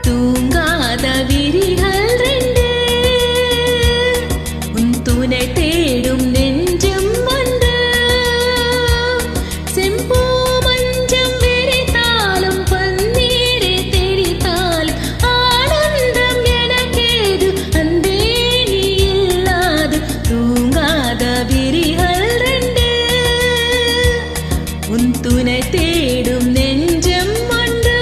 தூங்காத விரிகள் ரெண்டு உன் துணை தேடும் நெஞ்சம் ஒன்று செம்பூ மஞ்சம் விரித்தாலும் பன்னீரை தெரித்தாலும் ஆனந்தம் எனக்கேது அன்பே நீ இல்லாது தூங்காத விரிகள் ரெண்டு உன் துணை தேடும் நெஞ்சம் ஒன்று.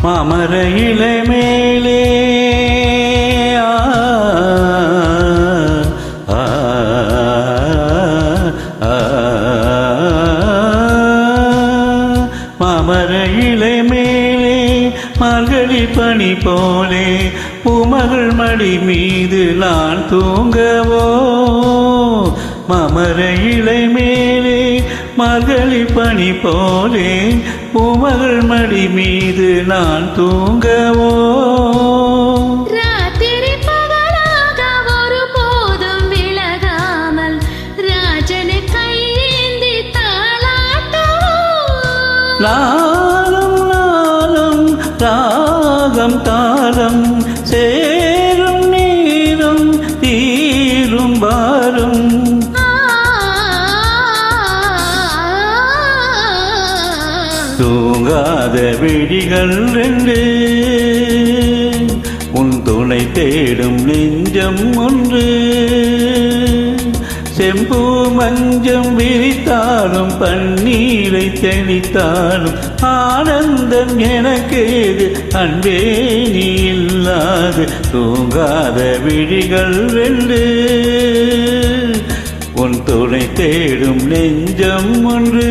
மாமர இலை மேலே மாமர இலை மேலே மார்கழி பனி போலே பூமகள் மடி மீது நான் தூங்கவோ மாமர இலை மேலே மார்கழி பனி போலே பூமகள் மடி மீது நான் தூங்கவோ ராத்திரி பகலாக ஒருபோதும் விலகாமல் ராஜனை கையேந்தி தாளாட்டவோ லாலம் லாலம் ராகம் தாளம் சேரும் நீரும் தீரும் பாரும் தூங்காத விழிகள் ரெண்டு உன் துணை தேடும் நெஞ்சம் ஒன்று செம்பூ மஞ்சம் விரித்தாலும் பன்னீரை தெளித்தாலும் ஆனந்தம் எனக்கேது அன்பே நீ இல்லாது தூங்காத விழிகள் ரெண்டு உன் துணை தேடும் நெஞ்சம் ஒன்று.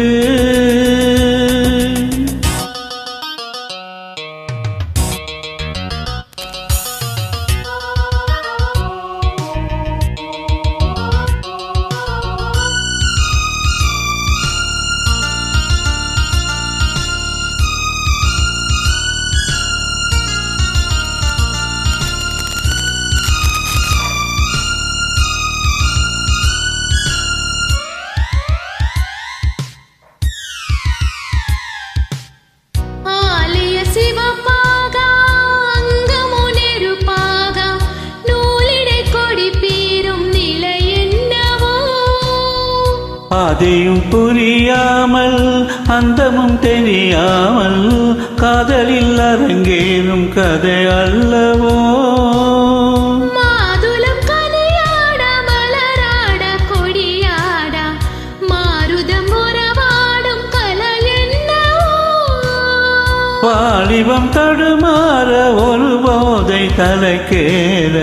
ஆதியும் புரியாமல் அந்தமும் தெரியாமல் காதலில் அரங்கேறும் கதை அல்லவோ மாதுளம் கனியாட மலராட கொடியாட மாருதம் உறவாடும் கலை என்னவோ வாலிபம் தடுமாற ஒரு போதை தலைக்கேற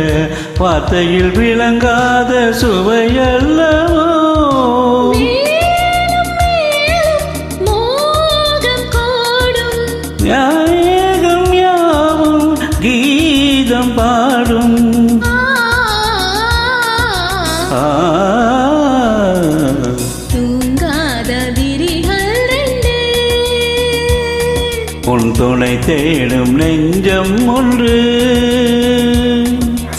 வார்த்தையில் விளங்காத சுவையல்லவோ ஏகம் யாவும் கீதம் பாடும் தூங்காத விரிகள் ரெண்டு உன் துணை தேடும் நெஞ்சம் ஒன்று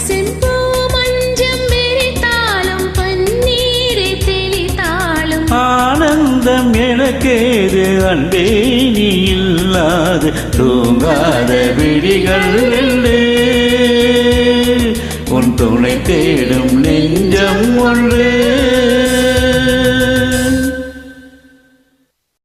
செம்பூ மஞ்சம் விரித்தாலும் பன்னீரை தெளித்தாலும் ஆனந்தம் எனக்கேது அன்பே நீ இல்லாது தூங்காத விழிகள் ரெண்டு உன் துணை தேடும் நெஞ்சம் ஒன்று.